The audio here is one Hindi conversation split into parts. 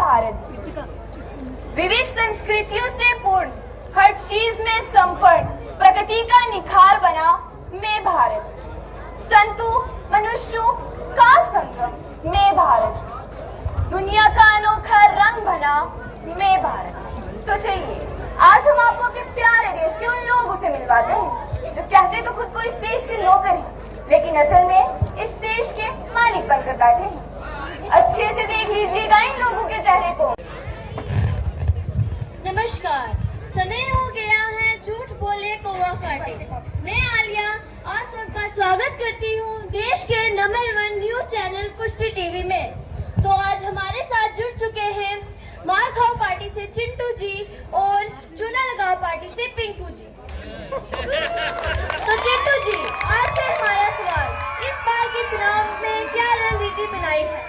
भारत। विविध संस्कृतियों से पूर्ण, हर चीज में संपन्न, प्रकृति का निखार बना मैं भारत। संतों मनुष्यों का संगम मैं भारत। दुनिया का अनोखा रंग बना मैं भारत। तो चलिए आज हम आपको अपने प्यारे देश के उन लोगों से मिलवाते हैं जो कहते तो खुद को इस देश के नौकर हैं, लेकिन असल में इस देश के मालिक बनकर बैठे हैं। अच्छे से देख लीजिएगा इन लोगों के चेहरे को। नमस्कार, समय हो गया है झूठ बोले कौवा काटे। मैं आलिया आप सबका स्वागत करती हूँ देश के नंबर 1 न्यूज चैनल कुश्ती टीवी में। तो आज हमारे साथ जुड़ चुके हैं मारखाव पार्टी से चिंटू जी और चूना लगाव पार्टी से पिंकू जी। तो चिंटू जी, आज से हमारा सवाल, इस बार के चुनाव में क्या रणनीति बनाई है?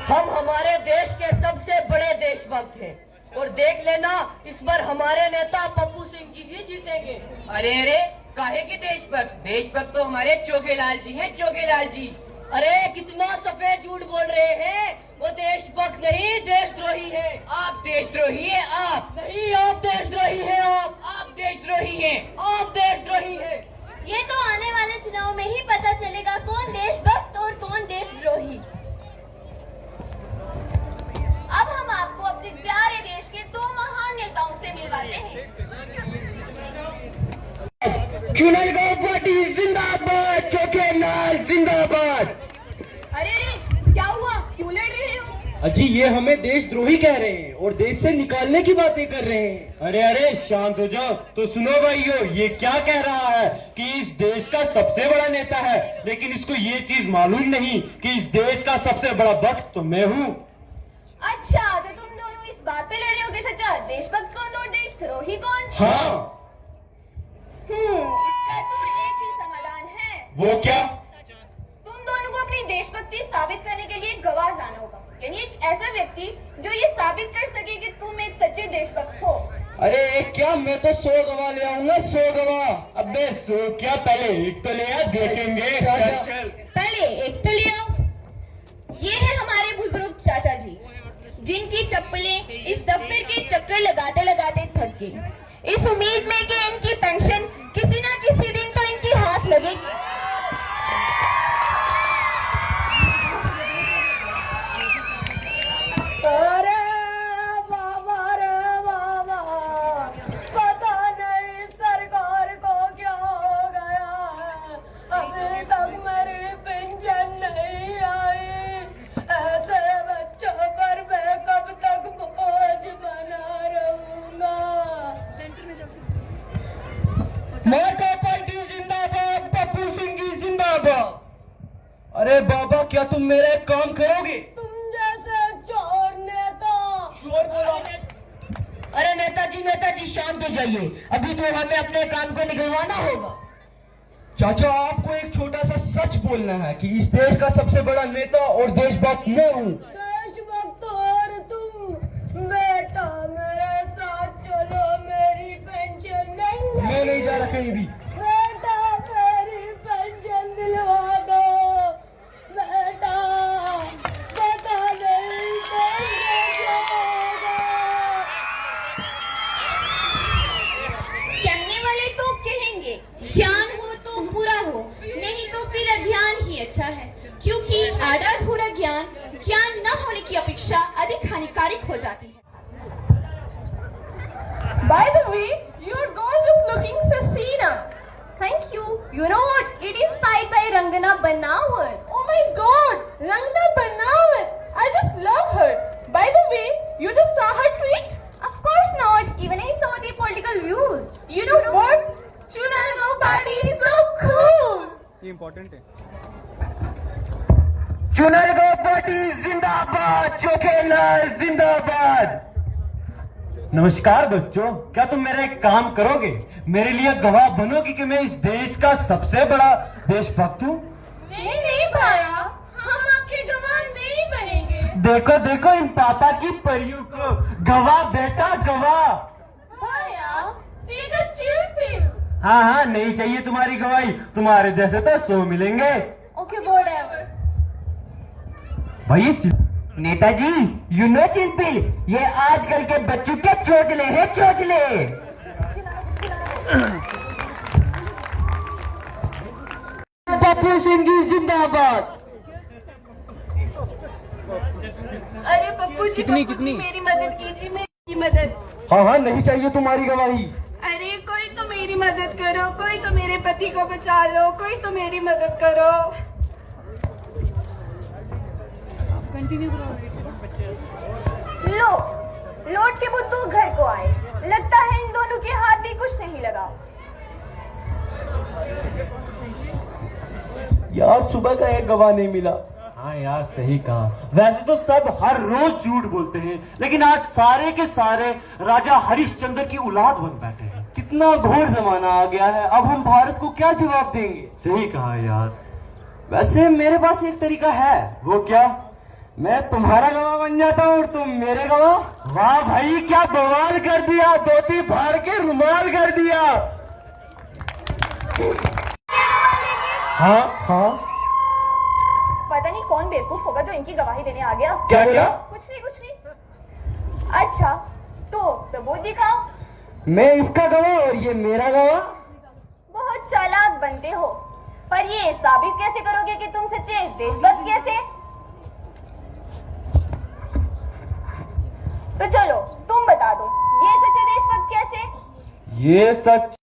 हम हमारे देश के सबसे बड़े देशभक्त हैं और देख लेना इस बार हमारे नेता पप्पू सिंह जी ही जीतेंगे। अरे काहे के देशभक्त? देशभक्त तो हमारे चोखेलाल जी हैं, चोखेलाल जी। अरे कितना सफेद झूठ बोल रहे हैं, वो देशभक्त नहीं देशद्रोही है। आप देशद्रोही हैं, आप नहीं, आप देशद्रोही है। आप देशद्रोही हैं। आप देशद्रोही है। ये तो आने वाले चुनाव में ही पता चलेगा कौन देशभक्त और कौन देशद्रोही। अब हम आपको अपने प्यारे देश के 2 महान नेताओं से मिलवाते हैं। चुनाव पार्टी जिंदाबाद, चोखेलाल जिंदाबाद। अरे क्या हुआ, क्यों लड़ रहे हो? अजी ये हमें देशद्रोही कह रहे हैं और देश से निकालने की बातें कर रहे हैं। अरे शांत हो जाओ। तो सुनो भाइयों, ये क्या कह रहा है कि इस देश का सबसे बड़ा नेता है, लेकिन इसको ये चीज मालूम नहीं कि इस देश का सबसे बड़ा भक्त तो मैं हूँ। अच्छा, तो तुम दोनों इस बात पे लड़े हो कि सच्चा देशभक्त कौन और देशद्रोही कौन? हाँ, इसका तो एक ही समाधान है। वो क्या? तुम दोनों को अपनी देशभक्ति साबित करने के लिए एक गवाह लाना होगा, यानी एक ऐसा व्यक्ति जो ये साबित कर सके कि तुम एक सच्चे देशभक्त हो। अरे क्या, मैं तो 100 गवाह ले आऊंगा, 100 गवाह। अबे 100 क्या, पहले एक तो ले आ, देखेंगे। पहले एक तो ले आओ। ये है हमारे बुजुर्ग चाचा जी, जिनकी चप्पलें इस दफ्तर के चक्कर लगाते लगाते थक गई, इस उम्मीद में कि इनकी पेंशन किसी ना किसी दिन तो इनकी हाथ लगेगी। अरे बाबा रे बाबा, पता नहीं सरकार को क्या हो गया है, अभी तक मेरी पेंशन नहीं आई। ऐसे बच्चों पर मैं कब तक बोझ बना रहूंगा। मारखाव पार्टी जिंदाबाद, पप्पू सिंह जी जिंदाबाद। अरे बाबा, क्या तुम मेरा एक काम करोगे? तुम जैसे चोर नेता। शोर बोलो। अरे नेताजी शांत हो जाइए, अभी तो हमें अपने काम को निकलवाना होगा। चाचा, आपको एक छोटा सा सच बोलना है कि इस देश का सबसे बड़ा नेता और देशभक्त मैं हूँ। देशभक्त और तुम? बेटा मेरे साथ चलो, मेरी पेंशन नहीं मैं नहीं जा रहा कहीं भी। बेटा मेरी पेंशन दिलवा दो। बेटा पता नहीं कैसे होगा। कहने वाले तो कहेंगे ज्ञान हो तो पूरा हो, नहीं तो फिर अज्ञान ही अच्छा है, क्योंकि आधा अधूरा ज्ञान न होने की अपेक्षा अधिक हानिकारक हो जाती है। By the way, your gorgeous looking Sasina. Thank you. You know what? It is inspired by Rangana Banawat. Oh my God, Rangana Banawat. I just love her. By the way, you just saw her tweet? Of course not. Even I saw the political views. You know what? Chunargaon party is so cool. ये इम्पोर्टेंट है। चुनाव पार्टी जिंदाबाद, चोखेलाल जिंदाबाद। नमस्कार बच्चों, क्या तुम मेरा एक काम करोगे? मेरे लिए गवाह बनोगे कि मैं इस देश का सबसे बड़ा देशभक्त हूँ? नहीं भाया, हम आपके गवाह नहीं बनेंगे। देखो देखो इन पापा की परियों को, गवाह बेटा गवाह। भाया, ये तो चिल पिल। हाँ हाँ, नहीं चाहिए तुम्हारी गवाही, तुम्हारे जैसे तो 100 मिलेंगे। Okay, whatever. भाई नेताजी, यू नो शिल्पी, ये आजकल के बच्चों के चोचले हैं, चोचले। पप्पू सिंह जी जिंदाबाद। अरे पप्पू जी मेरी मदद कीजिए, मेरी मदद। हाँ हाँ, नहीं चाहिए तुम्हारी गवाही। अरे कोई तो मेरी मदद करो, कोई तो मेरे पति को बचा लो, कोई तो मेरी मदद करो। लो, लौट के बुद्धू घर को आए। लगता है इन दोनों के हाथ भी कुछ नहीं लगा। यार सुबह का एक गवाह नहीं मिला। हाँ यार सही कहा। वैसे तो सब हर रोज झूठ बोलते हैं, लेकिन आज सारे के सारे राजा हरिश्चंद्र की औलाद बन बैठे हैं। कितना घोर जमाना आ गया है, अब हम भारत को क्या जवाब देंगे। सही कहा यार। वैसे मेरे पास एक तरीका है। वो क्या? मैं तुम्हारा गवाह बन जाता हूँ और तुम मेरे गवाह। वाह भाई, क्या बवाल कर दिया, धोती फाड़ के रुमाल कर दिया। हाँ हाँ, पता नहीं कौन बेवकूफ होगा जो इनकी गवाही देने आ गया। क्या बोला? कुछ नहीं। अच्छा, तो सबूत दिखाओ। मैं इसका गवाह और ये मेरा गवाह। बहुत चालाक बनते हो, पर ये साबित कैसे करोगे कि तुम सच्चे देशभक्त कैसे? तो चलो तुम बता दो, ये सच्चे देशभक्त कैसे? ये सच